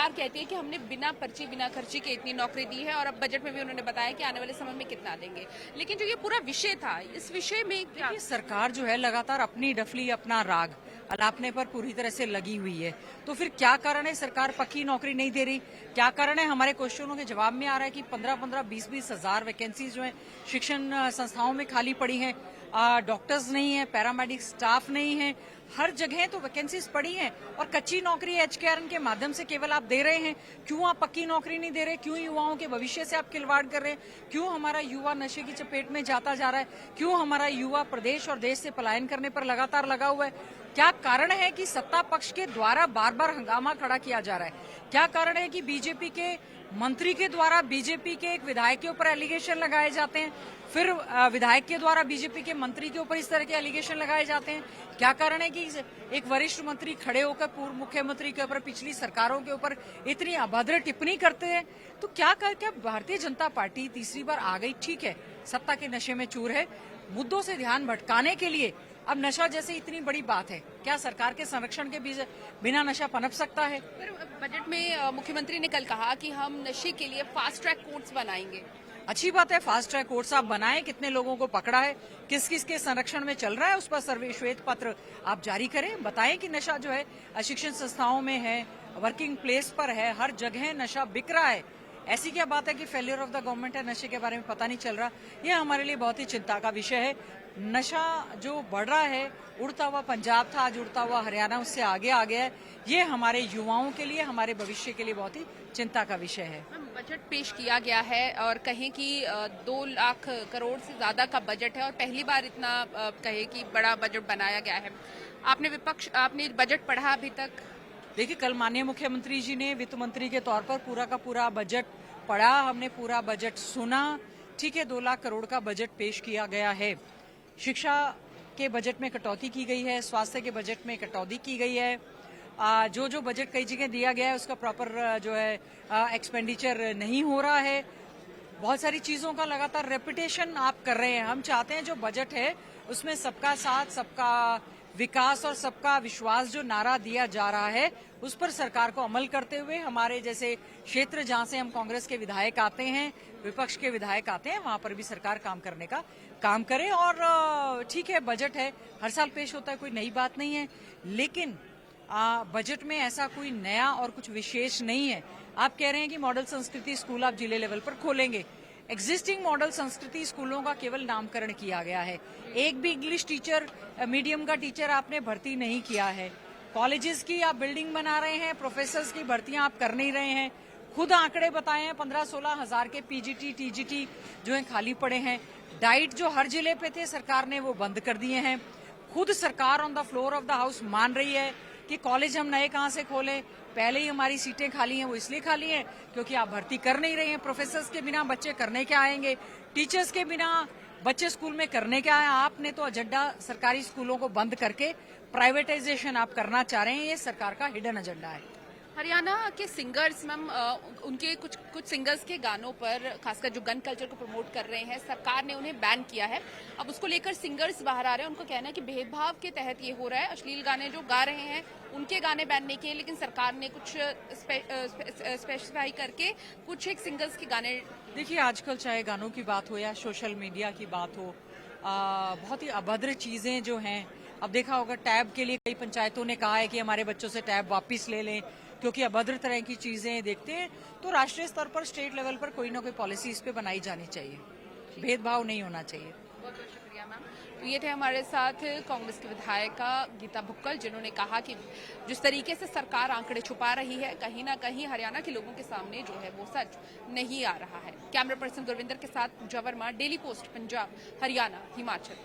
सरकार कहती है कि हमने बिना पर्ची बिना खर्ची के इतनी नौकरी दी है, और अब बजट में भी उन्होंने बताया कि आने वाले समय में कितना देंगे। लेकिन जो ये पूरा विषय था, इस विषय में क्या? देखिए, सरकार जो है लगातार अपनी डफली अपना राग अलापने पर पूरी तरह से लगी हुई है। तो फिर क्या कारण है सरकार पक्की नौकरी नहीं दे रही? क्या कारण है? हमारे क्वेश्चनों के जवाब में आ रहा है कि 15-15, 20-20 हजार वैकेंसीज जो है शिक्षण संस्थाओं में खाली पड़ी हैं। डॉक्टर्स नहीं है, पैरामेडिक स्टाफ नहीं है, हर जगह तो वैकेंसीज पड़ी हैं। और कच्ची नौकरी एचकेआरएन के माध्यम से केवल आप दे रहे हैं। क्यों आप पक्की नौकरी नहीं दे रहे? क्यों युवाओं के भविष्य से आप खिलवाड़ कर रहे हैं? क्यों हमारा युवा नशे की चपेट में जाता जा रहा है? क्यों हमारा युवा प्रदेश और देश से पलायन करने पर लगातार लगा हुआ है? क्या कारण है कि सत्ता पक्ष के द्वारा बार बार हंगामा खड़ा किया जा रहा है? क्या कारण है कि बीजेपी के मंत्री के द्वारा बीजेपी के एक विधायक के ऊपर एलिगेशन लगाए जाते हैं, फिर विधायक के द्वारा बीजेपी के मंत्री के ऊपर इस तरह के एलिगेशन लगाए जाते हैं? क्या कारण है कि एक वरिष्ठ मंत्री खड़े होकर पूर्व मुख्यमंत्री के ऊपर, पिछली सरकारों के ऊपर इतनी अभद्र टिप्पणी करते हैं? तो क्या भारतीय जनता पार्टी तीसरी बार आ गई? ठीक है, सत्ता के नशे में चूर है। मुद्दों से ध्यान भटकाने के लिए अब नशा जैसे इतनी बड़ी बात है, क्या सरकार के संरक्षण के बिना नशा पनप सकता है? बजट में मुख्यमंत्री ने कल कहा कि हम नशे के लिए फास्ट ट्रैक कोर्ट्स बनाएंगे। अच्छी बात है, फास्ट ट्रैक कोर्ट्स आप बनाएं। कितने लोगों को पकड़ा है, किस किस के संरक्षण में चल रहा है, उस पर सर्वे श्वेत पत्र आप जारी करें। बताएं कि नशा जो है शिक्षण संस्थाओं में है, वर्किंग प्लेस पर है, हर जगह नशा बिक रहा है। ऐसी क्या बात है कि फेलियर ऑफ द गवर्नमेंट है, नशे के बारे में पता नहीं चल रहा? ये हमारे लिए बहुत ही चिंता का विषय है। नशा जो बढ़ रहा है, उड़ता हुआ पंजाब था, आज उड़ता हुआ हरियाणा उससे आगे आ गया है। ये हमारे युवाओं के लिए, हमारे भविष्य के लिए बहुत ही चिंता का विषय है। बजट पेश किया गया है और कहें कि 2 लाख करोड़ से ज्यादा का बजट है, और पहली बार इतना कहें कि बड़ा बजट बनाया गया है। आपने बजट पढ़ा अभी तक? देखिए, कल माननीय मुख्यमंत्री जी ने वित्त मंत्री के तौर पर पूरा का पूरा बजट पढ़ा, हमने पूरा बजट सुना। ठीक है, 2 लाख करोड़ का बजट पेश किया गया है। शिक्षा के बजट में कटौती की गई है, स्वास्थ्य के बजट में कटौती की गई है। जो बजट कई जगह दिया गया है उसका प्रॉपर जो है एक्सपेंडिचर नहीं हो रहा है। बहुत सारी चीजों का लगातार रेपिटेशन आप कर रहे हैं। हम चाहते हैं जो बजट है उसमें सबका साथ, सबका विकास और सबका विश्वास जो नारा दिया जा रहा है उस पर सरकार को अमल करते हुए, हमारे जैसे क्षेत्र जहां से हम कांग्रेस के विधायक आते हैं, विपक्ष के विधायक आते हैं, वहां पर भी सरकार काम करने का काम करे। और ठीक है, बजट है, हर साल पेश होता है, कोई नई बात नहीं है। लेकिन बजट में ऐसा कोई नया और कुछ विशेष नहीं है। आप कह रहे हैं कि मॉडल संस्कृति स्कूल आप जिले लेवल पर खोलेंगे। एग्जिस्टिंग मॉडल संस्कृति स्कूलों का केवल नामकरण किया गया है। एक भी इंग्लिश टीचर, मीडियम का टीचर आपने भर्ती नहीं किया है। कॉलेजेस की आप बिल्डिंग बना रहे हैं, प्रोफेसर्स की भर्तियां आप कर नहीं रहे हैं। खुद आंकड़े बताए हैं, 15-16 हजार के पीजीटी, टीजीटी जो है खाली पड़े हैं। डाइट जो हर जिले पे थे, सरकार ने वो बंद कर दिए हैं। खुद सरकार on the floor of the house मान रही है कि कॉलेज हम नए कहां से खोलें, पहले ही हमारी सीटें खाली हैं। वो इसलिए खाली हैं क्योंकि आप भर्ती कर नहीं रहे हैं। प्रोफेसर्स के बिना बच्चे करने क्या आएंगे? टीचर्स के बिना बच्चे स्कूल में करने क्या है? आपने तो एजेंडा सरकारी स्कूलों को बंद करके प्राइवेटाइजेशन आप करना चाह रहे हैं। ये सरकार का हिडन एजेंडा है। हरियाणा के सिंगर्स मैम, उनके कुछ सिंगर्स के गानों पर, खासकर जो गन कल्चर को प्रमोट कर रहे हैं, सरकार ने उन्हें बैन किया है। अब उसको लेकर सिंगर्स बाहर आ रहे हैं। उनको कहना है कि भेदभाव के तहत ये हो रहा है। अश्लील गाने जो गा रहे हैं उनके गाने बैन नहीं किए, लेकिन सरकार ने कुछ स्पेसिफाई करके कुछ एक सिंगर्स के गाने। देखिए, आजकल चाहे गानों की बात हो या सोशल मीडिया की बात हो, बहुत ही अभद्र चीजें जो हैं। अब देखा होगा, टैब के लिए कई पंचायतों ने कहा है कि हमारे बच्चों से टैब वापस ले लें क्योंकि अभद्र तरह की चीजें देखते हैं। तो राष्ट्रीय स्तर पर, स्टेट लेवल पर कोई ना कोई पॉलिसी इस पे बनाई जानी चाहिए। भेदभाव नहीं होना चाहिए। बहुत बहुत शुक्रिया मैम। तो ये थे हमारे साथ कांग्रेस की विधायिका गीता भुक्कल, जिन्होंने कहा कि जिस तरीके से सरकार आंकड़े छुपा रही है, कहीं ना कहीं हरियाणा के लोगों के सामने जो है वो सच नहीं आ रहा है। कैमरा पर्सन गुरविंदर के साथ पूजा वर्मा, डेली पोस्ट पंजाब, हरियाणा, हिमाचल।